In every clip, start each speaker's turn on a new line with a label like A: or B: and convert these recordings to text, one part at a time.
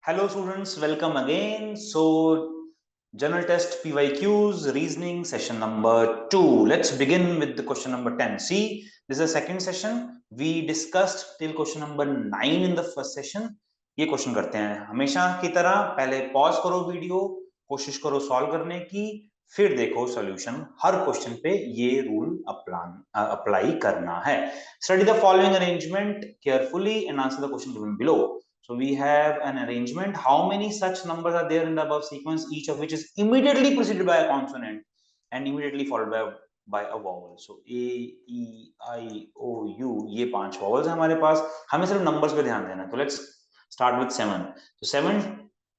A: Hello students, welcome again. So general test PYQs, reasoning session number 2. Let's begin with the question number 10. See, this is a second session. We discussed till question number 9 in the first session. ये question करते हैं हमेशा की तरह, पहले pause करो video, कोशिश करो सॉल्व करने की, फिर देखो सॉल्यूशन। हर क्वेश्चन पे ये रूल अप्लाई करना है। Study the following arrangement carefully and answer the question given below. So we have an arrangement. How many such numbers are there in the above sequence, each of which is immediately preceded by a consonant and immediately followed by a vowel? So A, E, I, O, U, ये 5 vowels है हमारे पास. हमें सिर्फ numbers पे ध्यान देना है. तो let's start with 7. So 7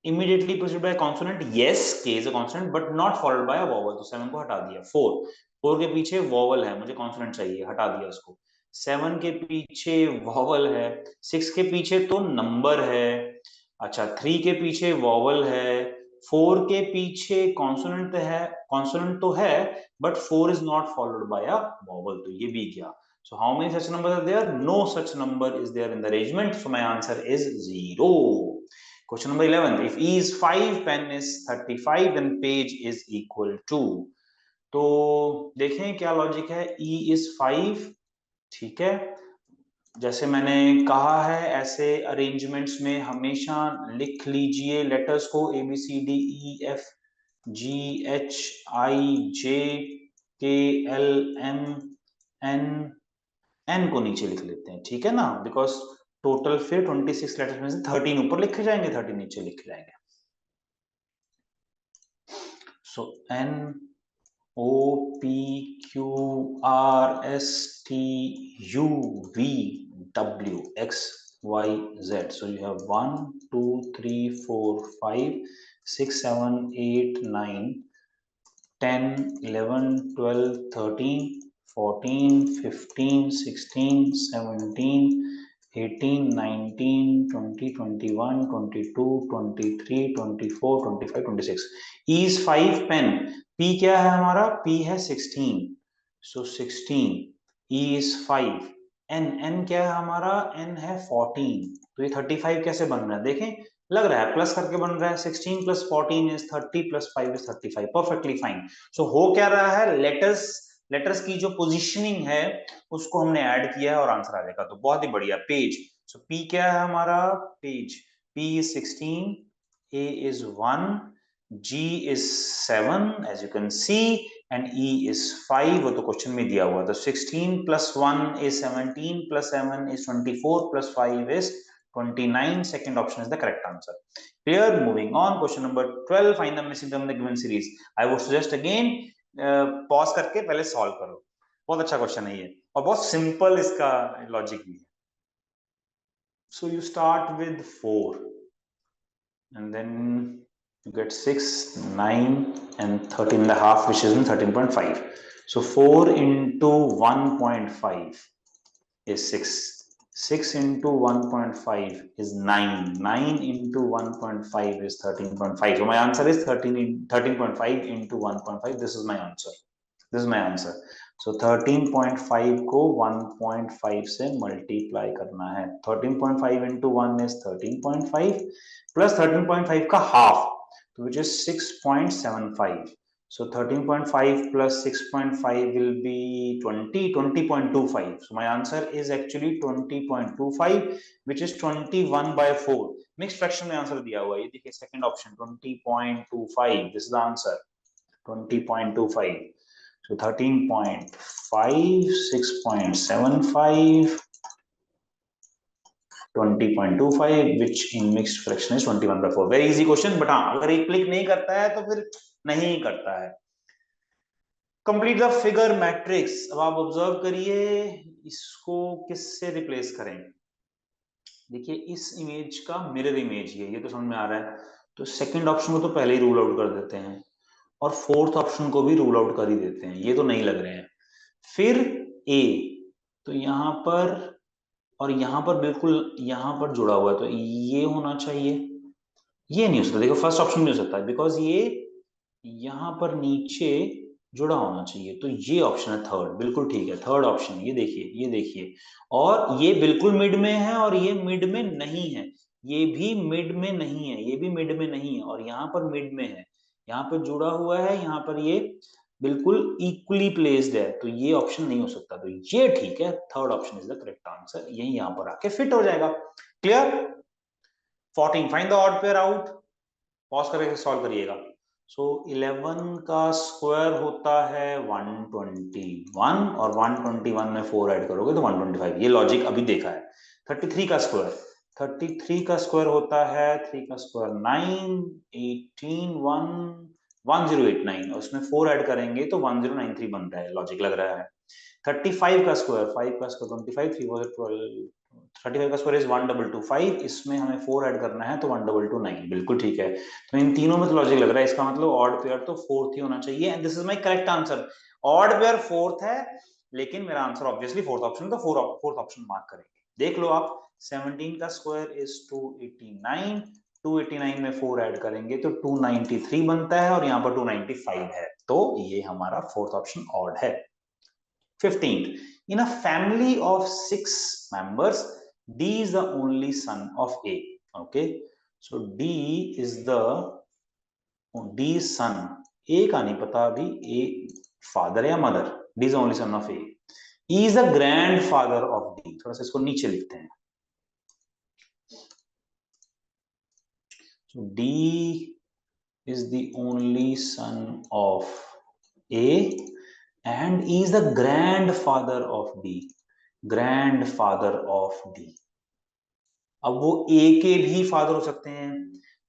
A: immediately preceded by a consonant. Yes, K is a consonant, but not followed by a vowel. तो 7 को हटा दिया. 4 के पीछे vowel है, मुझे consonant चाहिए, हटा दिया उसको. 7 के पीछे वॉवल है, 6 के पीछे तो नंबर है, अच्छा 3 के पीछे वॉवल है, 4 के पीछे कॉन्सोनेंट तो है but 4 is not followed by a vowel, तो ये भी गया. So how many such numbers are there? No such number is there in the arrangement, so my answer is 0. Question number 11. If E is 5, pen is 35, then page is equal to. तो देखें क्या logic है. E is 5, ठीक है, जैसे मैंने कहा है ऐसे अरेंजमेंट्स में हमेशा लिख लीजिए लेटर्स को A B C D E F G H I J K L M N, N को नीचे लिख लेते हैं, ठीक है ना, बिकॉज टोटल फिर 26 लेटर्स में से 13 ऊपर लिखे जाएंगे, 13 नीचे लिखे जाएंगे. सो N O P Q R S T U V W X Y Z. So you have 1, 2, 3, 4, 5, 6, 7, 8, 9, 10, 11, 12, 13, 14, 15, 16, 17, 18, 19, 20, 21, 22, 23, 24, 25, 26. E is 5 pen. P क्या है हमारा? P है 16. So 16. E is 5. N क्या है हमारा? N है 14. तो ये 35 कैसे बन रहा है? देखें, लग रहा है प्लस करके बन रहा है. 16 plus 14 is 30 plus 5 is 35. Perfectly fine. So हो क्या रहा है? लेटर्स की जो पोजीशनिंग है उसको हमने ऐड किया है और आंसर आ जाएगा. तो बहुत ही बढ़िया. पेज. सो P क्या है हमारा? Page. P is 16, A is 1, G is 7 as you can see and E is 5. वो तो क्वेश्चन में दिया हुआ. तो 16 plus 1 is 17 plus 7 is 24 plus 5 is 29. Second option is the correct answer. Clear? Moving on. Question number 12. Find the missing term in the given series. I would suggest again pause करके पहले solve करो. बहुत अच्छा question है ये और बहुत simple इसका लॉजिक भी है. So you start with 4 and then you get 6, 9 and 13 and a half, which is in 13.5. So 4 into 1.5 is 6. 6 into 1.5 is 9. 9 into 1.5 is 13.5. So my answer is 13.5 into 1.5. This is my answer. This is my answer. So 13.5 को 1.5 से multiply करना है. 13.5 into 1 is 13.5 plus 13.5 का half, which is 6.75. So 13.5 plus 6.5 will be 20.25. So my answer is actually 20.25, which is 21 by 4. Mixed fraction में answer दिया हुआ है. ये देखिए second option 20.25. This is the answer. 20.25. So 13.5, 6.75, 20.25, which in mixed fraction is 21 by 4. Very easy question, but हाँ अगर एक click नहीं करता है तो फिर नहीं करता है. Complete the figure matrix. अब आप ऑब्जर्व करिए इसको किससे रिप्लेस करें. देखिए इस इमेज का मिरर इमेज ये तो समझ में आ रहा है. तो सेकंड ऑप्शन को तो पहले ही रूल आउट कर देते हैं और फोर्थ ऑप्शन को भी रूल आउट कर ही देते हैं. ये तो नहीं लग रहे हैं. फिर ए, तो यहां पर और यहां पर बिल्कुल यहां पर जुड़ा हुआ है, तो ये होना चाहिए. ये नहीं हो सकता. देखो फर्स्ट ऑप्शन नहीं हो सकता बिकॉज ये यहां पर नीचे जुड़ा होना चाहिए. तो ये ऑप्शन है थर्ड. बिल्कुल ठीक है, थर्ड ऑप्शन. ये देखिए, ये देखिए, और ये बिल्कुल मिड में है और ये मिड में नहीं है. ये भी मिड में नहीं है, ये भी मिड में नहीं है, और यहाँ पर मिड में है, यहाँ पर जुड़ा हुआ है, यहाँ पर ये बिल्कुल इक्वली प्लेस्ड है, तो ये ऑप्शन नहीं हो सकता। तो ये ठीक है, third option is the correct answer, यही यहाँ पर आके फिट हो जाएगा। Clear? 14, find the odd pair out. Pause करके सॉल्व करिएगा। सो 11 का स्क्वायर होता है 121, और 121 में 4 ऐड करोगे तो 125, ये लॉजिक अभी देखा है। 33 का स्क्वायर, 33 का स्क्वायर होता है 3 का स्क्वायर 9, 18, 1089, और उसमें 4 ऐड करेंगे तो 1093 बन रहा है, लॉजिक लग रहा है। 35 का स्क्वायर, 5 का स्क्वायर 25, 3 4 12, 35 का स्क्वायर इज 1225, इसमें हमें 4 ऐड करना है तो 1229, बिल्कुल ठीक है। तो इन तीनों में तो लॉजिक लग रहा है, इसका मतलब ऑड पेयर तो फोर्थ ही होना चाहिए, and this is my correct answer. Odd pair fourth है, लेकिन मेरा आंसर ऑब्वियसली फोर्थ ऑप्शन, तो फोर्थ ऑप्शन मार्क करेंगे। देख लो आप, 17 का स्क्वायर इज 289, 289 में 4 ऐड करेंगे तो 293 बनता है, और यहाँ पर 295 है, तो ये हमारा फोर्थ ऑप्शन ऑड है। 15th, in a family of 6 members, D is the only son of A. Okay, so D is son. A का नहीं पता अभी, A फादर या mother, D is the only son of A. E is the grandfather of D. थोड़ा सा इसको नीचे लिखते हैं। So D is the only son of A, and E is the grandfather of D. Grandfather of D. अब वो ए के भी फादर हो सकते हैं,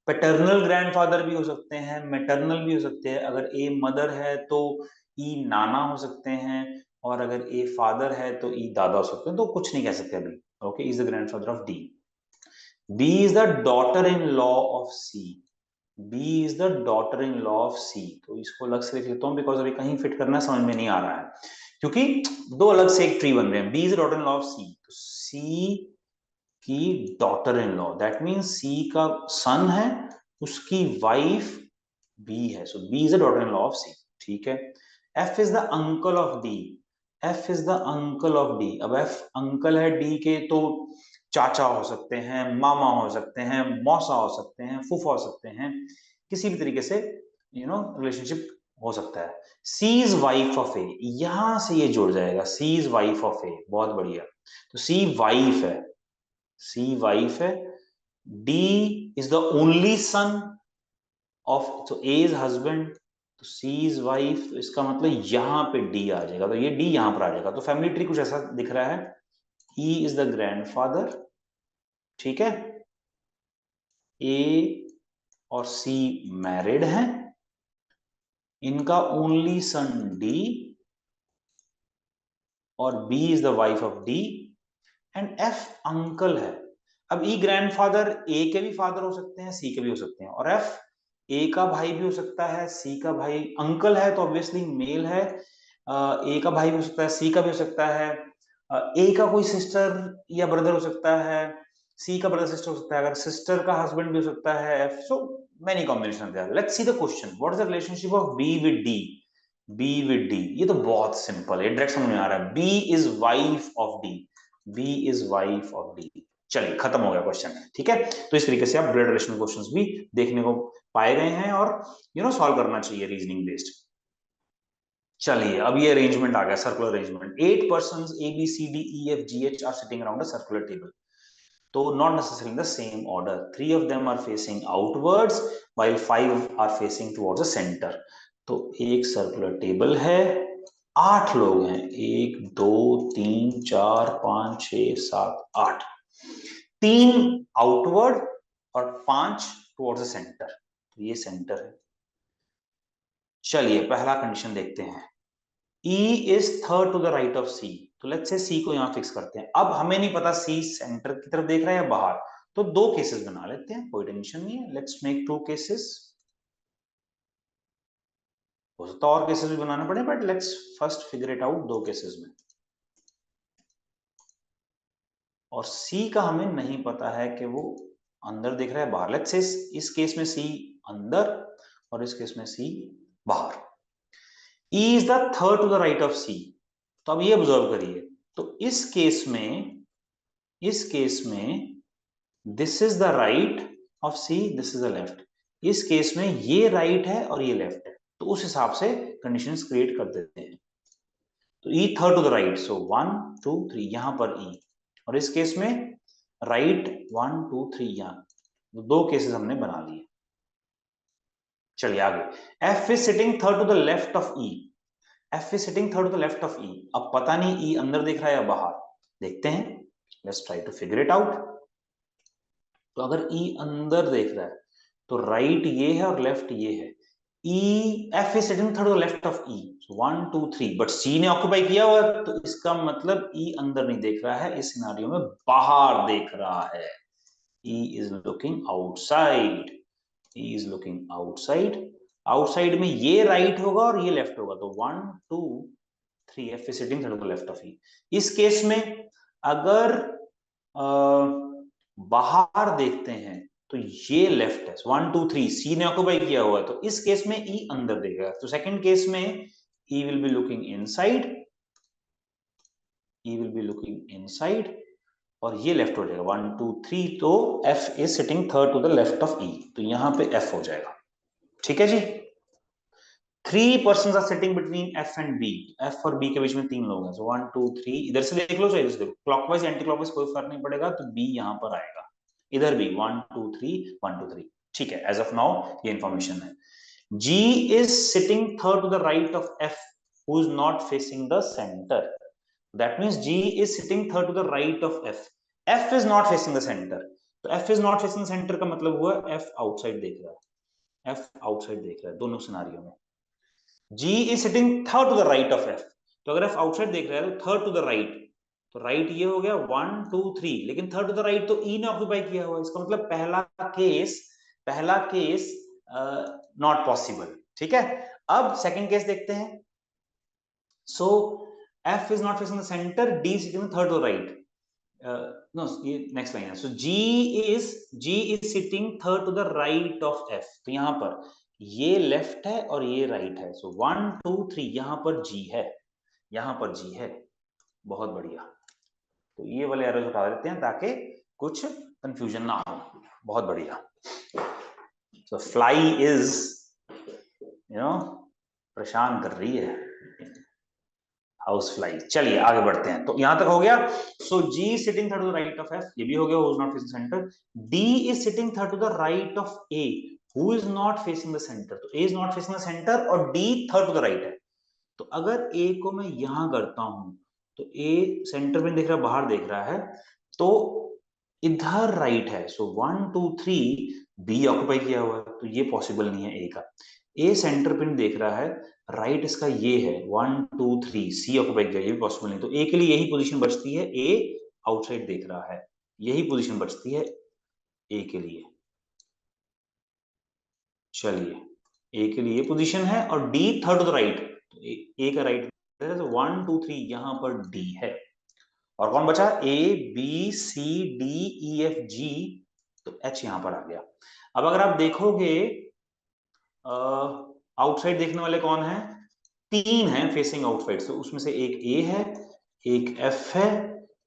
A: पैटर्नल ग्रैंडफादर भी हो सकते हैं, मैटरनल भी हो सकते हैं। अगर ए मदर है तो ई नाना हो सकते हैं, और अगर ए फादर है तो ई दादा हो सकते हैं, तो कुछ नहीं कह सकते अभी। Okay, is the grandfather of D. B is the daughter in law of C. B is the daughter in law of C, तो इसको अलग से लिख लेता हूँ, बिकॉज अभी कहीं फिट करना समझ में नहीं आ रहा है, क्योंकि दो अलग से एक ट्री बन रहे हैं। B is daughter in law of C, तो सी की daughter in law, that means C का सन है, उसकी वाइफ बी है, so B is the daughter in law of C. ठीक है। F is the uncle of D. F is the uncle of D. अब F uncle है D के, तो चाचा हो सकते हैं, मामा हो सकते हैं, मौसा हो सकते हैं, फूफा हो सकते हैं, किसी भी तरीके से रिलेशनशिप हो सकता है। सी इज वाइफ ऑफ ए, यहां से ये जुड़ जाएगा, सी इज वाइफ ऑफ ए, बहुत बढ़िया। तो सी वाइफ है, सी वाइफ है। D is the only son of, तो ए इज हस्बैंड, तो सी इज वाइफ, तो इसका मतलब यहां पे डी आ जाएगा, तो ये डी यहां पर आ जाएगा। तो फैमिली ट्री कुछ ऐसा दिख रहा है। ई इज द ग्रैंडफादर, ठीक है। ए और सी मैरिड हैं, इनका ओनली सन डी, और B is the wife of D, and F uncle है। अब ई ग्रैंडफादर ए के भी फादर हो सकते हैं, सी के भी हो सकते हैं, और एफ ए का भाई भी हो सकता है, सी का भाई, अंकल है तो ऑब्वियसली मेल है, ए का भाई भी हो सकता है, सी का भी हो सकता है, ए का कोई सिस्टर या ब्रदर हो सकता है, सी का ब्रदर सिस्टर हो सकता है, अगर सिस्टर का हस्बैंड भी हो सकता है F. So many combination there. Let's see the question, what is the relationship of B with D. B with D, ये तो बहुत सिंपल है, डायरेक्ट समझ में आ रहा है। B is wife of D, B is wife of D. चलिए, खत्म हो गया क्वेश्चन, ठीक है। तो इस तरीके से आप ब्लड रिलेशन क्वेश्चंस भी देखने को पाए गए हैं, और सॉल्व करना चाहिए रीजनिंग बेस्ड। चलिए, अब ये अरेंजमेंट आ गया, circular arrangement. 8 persons A B C D E F G H are sitting around a circular table. तो not necessarily in the same order. 3 of them are facing outwards while 5 are facing towards the center. तो एक circular table है, 8 लोग हैं, 1 2 3 4 5 6 7 8, 3 outward और 5 towards the centre, तो ये centre है। चलिए, पहला कंडीशन देखते हैं। E is third to the right of C, तो लेट्स से C को यहां फिक्स करते हैं। अब हमें नहीं पता C सेंटर की तरफ देख रहा है या बाहर, तो दो केसेस बना लेते हैं, कोई टेंशन नहीं है। Let's make 2 cases. हो सकता है और केसेस भी बनाने पड़े, but let's first figure it out 2 cases में। और C का हमें नहीं पता है कि वो अंदर देख रहा है बाहर। लेट्स से इस केस में C अंदर और इस केस में C बाहर। E is the third to the right of C, तो अब ये ऑब्जर्व करिए, तो इस केस में this is the right of C, this is the left. इस केस में ये राइट है और ये लेफ्ट है, तो उस हिसाब से कंडीशंस क्रिएट कर देते हैं। तो E third to the right, so 1 2 3 यहां पर ई, और इस केस में राइट 1 2 3 यहां, तो दो केसेस हमने बना लिए। चलिए आगे, F is sitting third to the left of E, F is sitting third to the left of E. अब पता नहीं ई अंदर दिख रहा है या बाहर, देखते हैं, let's try to figure it out. तो अगर ई अंदर देख रहा है तो राइट ये है और लेफ्ट ये है, E F is sitting third to the left of E, 1 2 3, but C ने ऑक्यूपाई किया हुआ है, तो इसका मतलब ई अंदर नहीं देख रहा है, इस सिनेरियो में बाहर देख रहा है। E is looking outside, E is looking outside, outside में ये राइट होगा और ये लेफ्ट होगा, तो 1 2 3 F is sitting third to the left of E. इस केस में अगर बाहर देखते हैं तो ये लेफ्ट है, 1 2 3 सी ने ऑक्यूपाई किया हुआ है, तो इस केस में ई अंदर देखेगा। तो सेकंड केस में E will be looking inside, E will be looking inside, और ये लेफ्ट हो जाएगा 1 2 3, तो F is sitting third to the left of E, तो यहां पे एफ हो जाएगा। ठीक है जी, 3 persons are sitting between F and B, F और बी के बीच में 3 लोग हैं, सो 1 2 3, इधर से देख लो चाहे इधर से देखो, क्लॉकवाइज एंटी क्लॉकवाइज कोई फर्क नहीं पड़ेगा, तो बी यहां पर आएगा, इधर भी 1 2 3 1 2 3। ठीक है, एज ऑफ नाउ ये इंफॉर्मेशन है। G is sitting third to the right of F, who is not facing the center. That means G is sitting third to the right of F. F is not facing the center. तो F is not facing the center का मतलब हुआ F outside देख रहा है, F outside देख रहा है दोनों सिनारियों में। G is sitting third to the right of F. तो अगर F outside देख रहा है तो third to the right, तो राइट ये हो गया 1 2 3, लेकिन थर्ड टू द राइट तो E ने ऑक्यूपाई किया हुआ है, इसका मतलब पहला केस नॉट पॉसिबल। ठीक है, अब सेकंड केस देखते हैं। So F is not facing the centre, D sitting third to right, no ये नेक्स्ट लाइन है। So G is sitting third to the right of F, तो यहां पर ये लेफ्ट है और ये राइट है, सो 1 2 3 यहां पर जी है, यहां पर जी है। बहुत बढ़िया, तो ये वाले एरर्स उठा देते हैं ताकि कुछ कंफ्यूजन ना हो। बहुत बढ़िया। So fly is, परेशान कर रही है हाउस फ्लाई। चलिए आगे बढ़ते हैं, तो यहां तक हो गया। So G sitting third to the right of F, ये भी हो गया, who is not facing center। D is sitting third to the right of A, who is not facing the center। तो A is not facing the center और D third to the right है। तो अगर A को मैं यहां करता हूं तो A सेंटर में देख रहा है, बाहर देख रहा है, तो इधर राइट है, सो 1 2 3 बी ऑक्यूपाई किया हुआ है, तो ये पॉसिबल नहीं है ए का। ए सेंटर पिन देख रहा है, राइट इसका ये है 1 2 3, सी ऑक्यूपाई किया, ये भी पॉसिबल नहीं, तो ए के लिए यही पोजीशन बचती है, ए आउटसाइड देख रहा है, यही पोजीशन बचती है ए के लिए। चलिए, ए के लिए पोजीशन है और D third to the right, तो ए का राइट 1 2 3 यहां पर डी है, और कौन बचा, A B C D E F G, तो एच यहां पर आ गया। अब अगर आप देखोगे आउटसाइड देखने वाले कौन है, 3 हैं फेसिंग आउटसाइड, तो उसमें से एक ए है, एक एफ है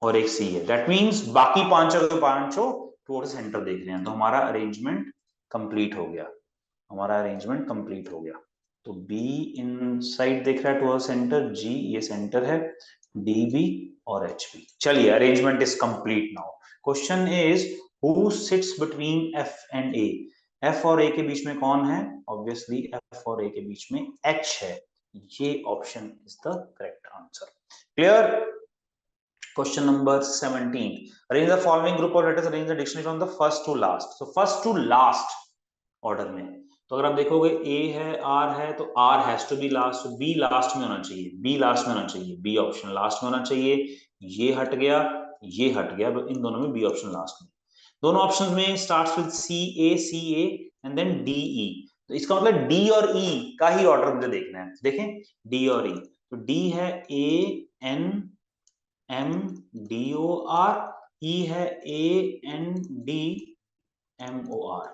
A: और एक सी है। दैट मींस बाकी पांचों टुवर्ड्स सेंटर देख रहे हैं, तो हमारा अरेंजमेंट कंप्लीट हो गया, हमारा अरेंजमेंट कंप्लीट हो गया। तो बी इन साइड देख रहा है टुवर्ड्स सेंटर, जी ये सेंटर है, डी बी और एच बी। चलिए, arrangement is complete now. Question is who sits between F and A, F और ए के बीच में कौन है, ऑब्वियसली एफ और ए के बीच में एच है, ये option is the correct answer. Clear. Question number 17, arrange the following group of letters, arrange the dictionary from the first to last. So first to last order में, तो अगर आप देखोगे ए है, आर है, तो R has to be last, be last में होना चाहिए, बी लास्ट में होना चाहिए, बी ऑप्शन लास्ट में होना चाहिए, ये हट गया, ये हट गया, इन दोनों में बी ऑप्शन लास्ट में। दोनों ऑप्शंस में starts with C A and then D E, तो इसका मतलब डी और ई का ही ऑर्डर मुझे देखना है। देखें डी और ई, तो डी है A N M D O R, E है A N D M O R,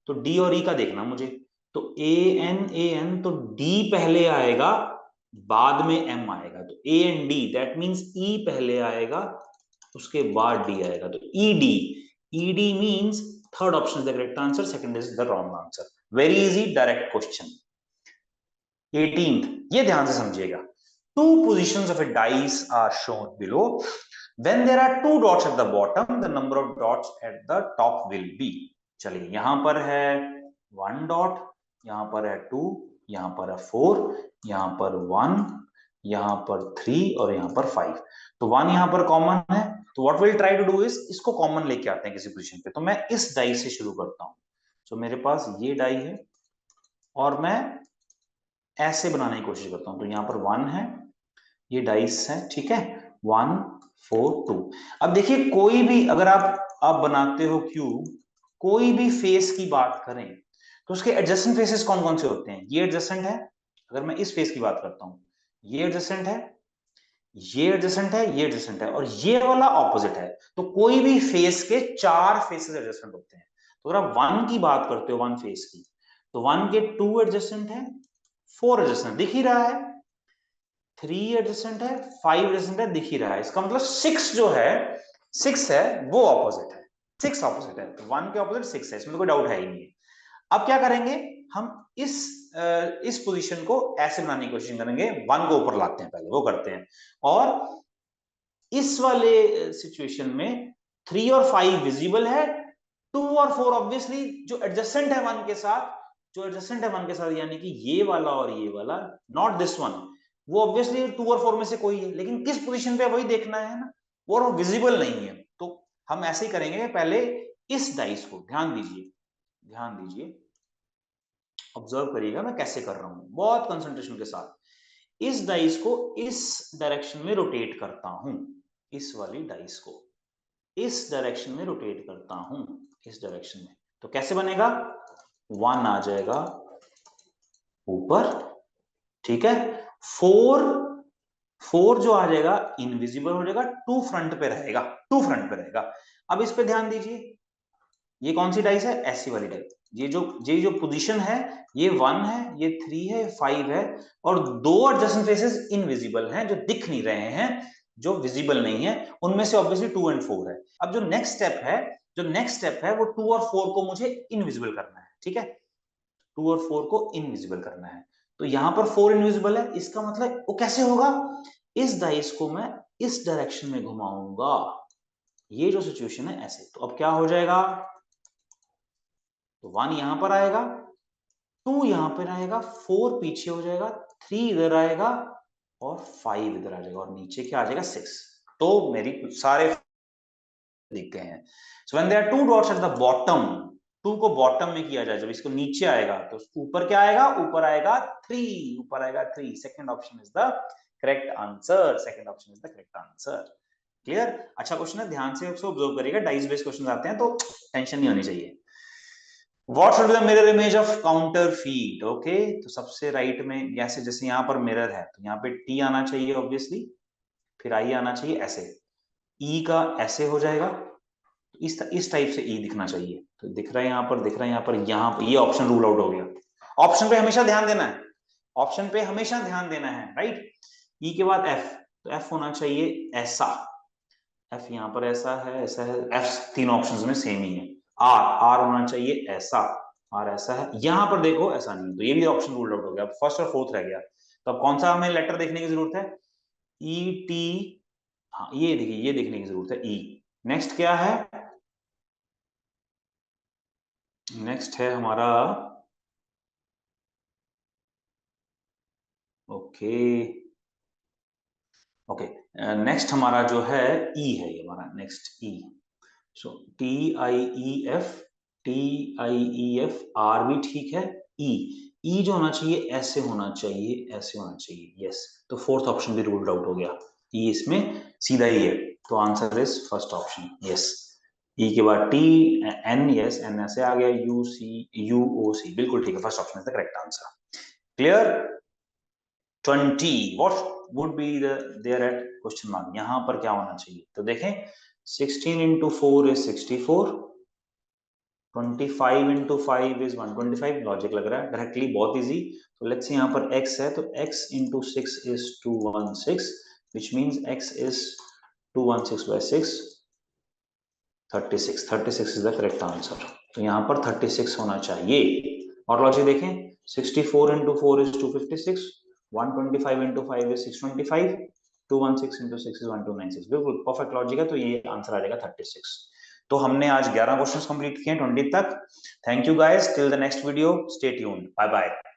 A: तो डी और ई का देखना मुझे। तो ए एन तो डी पहले आएगा, बाद में एम आएगा, तो ए एन डी, दैट मींस ई पहले आएगा उसके बाद डी आएगा, तो E D, ED means third option is the correct answer, second is the wrong answer. Very easy, direct question. 18th, ये ध्यान से समझिएगा. Two positions of a dice are shown below. When there are two dots at the bottom, the number of dots at the top will be. चलिए, यहां पर है 1 dot, यहां पर है 2, यहां पर है 4, यहां पर 1, यहां पर 3 और यहां पर 5. तो 1 यहां पर कॉमन है, तो what will try to do is इसको कॉमन लेके आते हैं किसी पोजीशन पे. तो मैं इस डाई से शुरू करता हूं. तो मेरे पास ये डाई है और मैं ऐसे बनाने की कोशिश करता हूं. तो यहां पर 1 है, ये डाइस है, ठीक है, 1 4 2. अब देखिए, कोई भी अगर आप बनाते हो क्यूब, कोई भी फेस की बात करें तो उसके एडजेसेंट फेसेस कौन कौन से होते हैं. ये एडजेसेंट है, अगर मैं इस फेस की बात करता हूं, ये एडजेसेंट है, ये एडजेसेंट है, ये एडजेसेंट है और ये वाला ऑपोजिट है. तो कोई भी फेस के 4 फेसेस एडजेसेंट होते हैं. तो अगर आप 1 की बात करते हो, 1 फेस की, तो 1 के 2 एडजेसेंट है, 4 एडजेसेंट दिख ही रहा है, 3 एडजेसेंट है, 5 एडजेसेंट है, दिख ही रहा है. इसका मतलब 6 जो है, 6 है वो ऑपोजिट है, 6 ऑपोजिट है. तो 1 के ऑपोजिट 6 है, इसमें तो कोई डाउट है ही नहीं. अब क्या करेंगे हम, इस पोजीशन को ऐसे बनाने की कोशिश करेंगे, 1 को ऊपर लाते हैं, पहले वो करते हैं. और इस वाले सिचुएशन में 3 और 5 विजिबल है, 2 और 4 ऑब्वियसली जो एडजस्टेंट है 1 के साथ, जो एडजस्टेंट है 1 के साथ, यानी कि ये वाला और ये वाला, नॉट दिस वन, वो ऑब्वियसली 2 और 4 में से कोई है, लेकिन किस पोजीशन पे वही देखना है ना, वो विजिबल नहीं है. तो हम ऐसे ही करेंगे, पहले इस डाइस को, ध्यान दीजिए, ध्यान दीजिए, ऑब्जर्व करिएगा मैं कैसे कर रहा हूं, बहुत कंसंट्रेशन के साथ. इस डाइस को इस डायरेक्शन में रोटेट करता हूं, इस वाली डाइस को इस डायरेक्शन में रोटेट करता हूं, इस डायरेक्शन में. तो कैसे बनेगा, 1 आ जाएगा ऊपर, ठीक है, 4 जो आ जाएगा इनविजिबल हो जाएगा, 2 फ्रंट पे रहेगा, 2 फ्रंट पे रहेगा. अब इस पे ध्यान दीजिए, ये कौन सी डाइस है, ऐसी वाली डाइस. ये जो पोजीशन है, ये 1 है, ये 3 है, 5 है, और 2 एडजेसेंट फेसेस इनविजिबल हैं, जो दिख नहीं रहे हैं, जो विजिबल नहीं है, उनमें से ऑब्वियसली 2 और 4 है. अब जो नेक्स्ट स्टेप है वो 2 और 4 को मुझे इनविजिबल करना है, ठीक है, 2 और 4 को इनविजिबल करना है. तो यहां पर 4 इनविजिबल है, इसका मतलब वो कैसे होगा, इस डाइस को मैं इस डायरेक्शन में घुमाऊंगा, ये जो सिचुएशन है ऐसे. तो अब क्या हो जाएगा, तो 1 यहां पर आएगा, 2 यहां पर आएगा, 4 पीछे हो जाएगा, 3 इधर आएगा और 5 इधर आ जाएगा, और नीचे क्या आ जाएगा, 6. तो मेरी सारे दिख गए हैं. So when there are two dots at the bottom, 2 को बॉटम में किया जाए, जब इसको नीचे आएगा तो ऊपर क्या आएगा, ऊपर आएगा 3, ऊपर आएगा 3. Second option is the correct answer, second option is the correct answer. Clear. अच्छा क्वेश्चन है, ध्यान से उसको ऑब्जर्व करिएगा, डाइस बेस्ड क्वेश्चन आते हैं तो टेंशन नहीं होनी चाहिए. What should be the mirror image of counterfeit? Okay, तो सबसे राइट में, जैसे यहाँ पर मिरर है, तो यहाँ पे T आना चाहिए ऑब्वियसली, फिर I आना चाहिए ऐसे, E का ऐसे हो जाएगा, इस टाइप से E दिखना चाहिए. तो दिख रहा है यहाँ पर, दिख रहा है यहाँ पर, यहाँ पर ये ऑप्शन रूल आउट हो गया. ऑप्शन पे हमेशा ध्यान देना है, ऑप्शन पे हमेशा ध्यान देना है, राइट. E के बाद F, तो F होना चाहिए ऐसा, F यहाँ पर ऐसा है, ऐसा है, F तीन ऑप्शंस में सेम ही है. R होना चाहिए ऐसा, R ऐसा है, यहां पर देखो ऐसा नहीं, तो ये भी ऑप्शन रूल आउट हो गया. फर्स्ट और फोर्थ रह गया. तो अब कौन सा हमें लेटर देखने की जरूरत है, E T, हाँ ये देखिए, ये देखने की जरूरत है E. नेक्स्ट क्या है, नेक्स्ट है हमारा, ओके ओके, नेक्स्ट हमारा जो है E है, ये हमारा नेक्स्ट E. सो TIEF, TIEF, R भी ठीक है, E जो होना चाहिए ऐसे होना चाहिए, ऐसे होना चाहिए, यस. तो फोर्थ ऑप्शन भी रूल्ड आउट हो गया, E इसमें सीधा ही है. तो answer is first option, yes. E के बाद T N, यस, N ऐसे आ गया, UC बिल्कुल ठीक है, first option is the correct answer. Clear. 20, what would be there at question mark, यहां पर क्या होना चाहिए, तो देखें, 16 into 4 is 64, 25 into 5 is 125. Logic लग रहा है डायरेक्टली, बहुत इजी. तो लेट्स से यहाँ पर x है, तो x into 6 is 216, which means x is 216 by 6. 36 is the correct answer. तो यहाँ पर 36 होना चाहिए। और लॉजिक देखें, 64 into 4 is 256, 125 into 5 is 625, 216 into 6 is 1296। बिल्कुल परफेक्ट लॉजिक है, तो ये आंसर आ जाएगा 36। तो हमने आज 11 क्वेश्चंस कंप्लीट किए 20 तक। Thank you guys, till the next video, stay tuned, bye bye.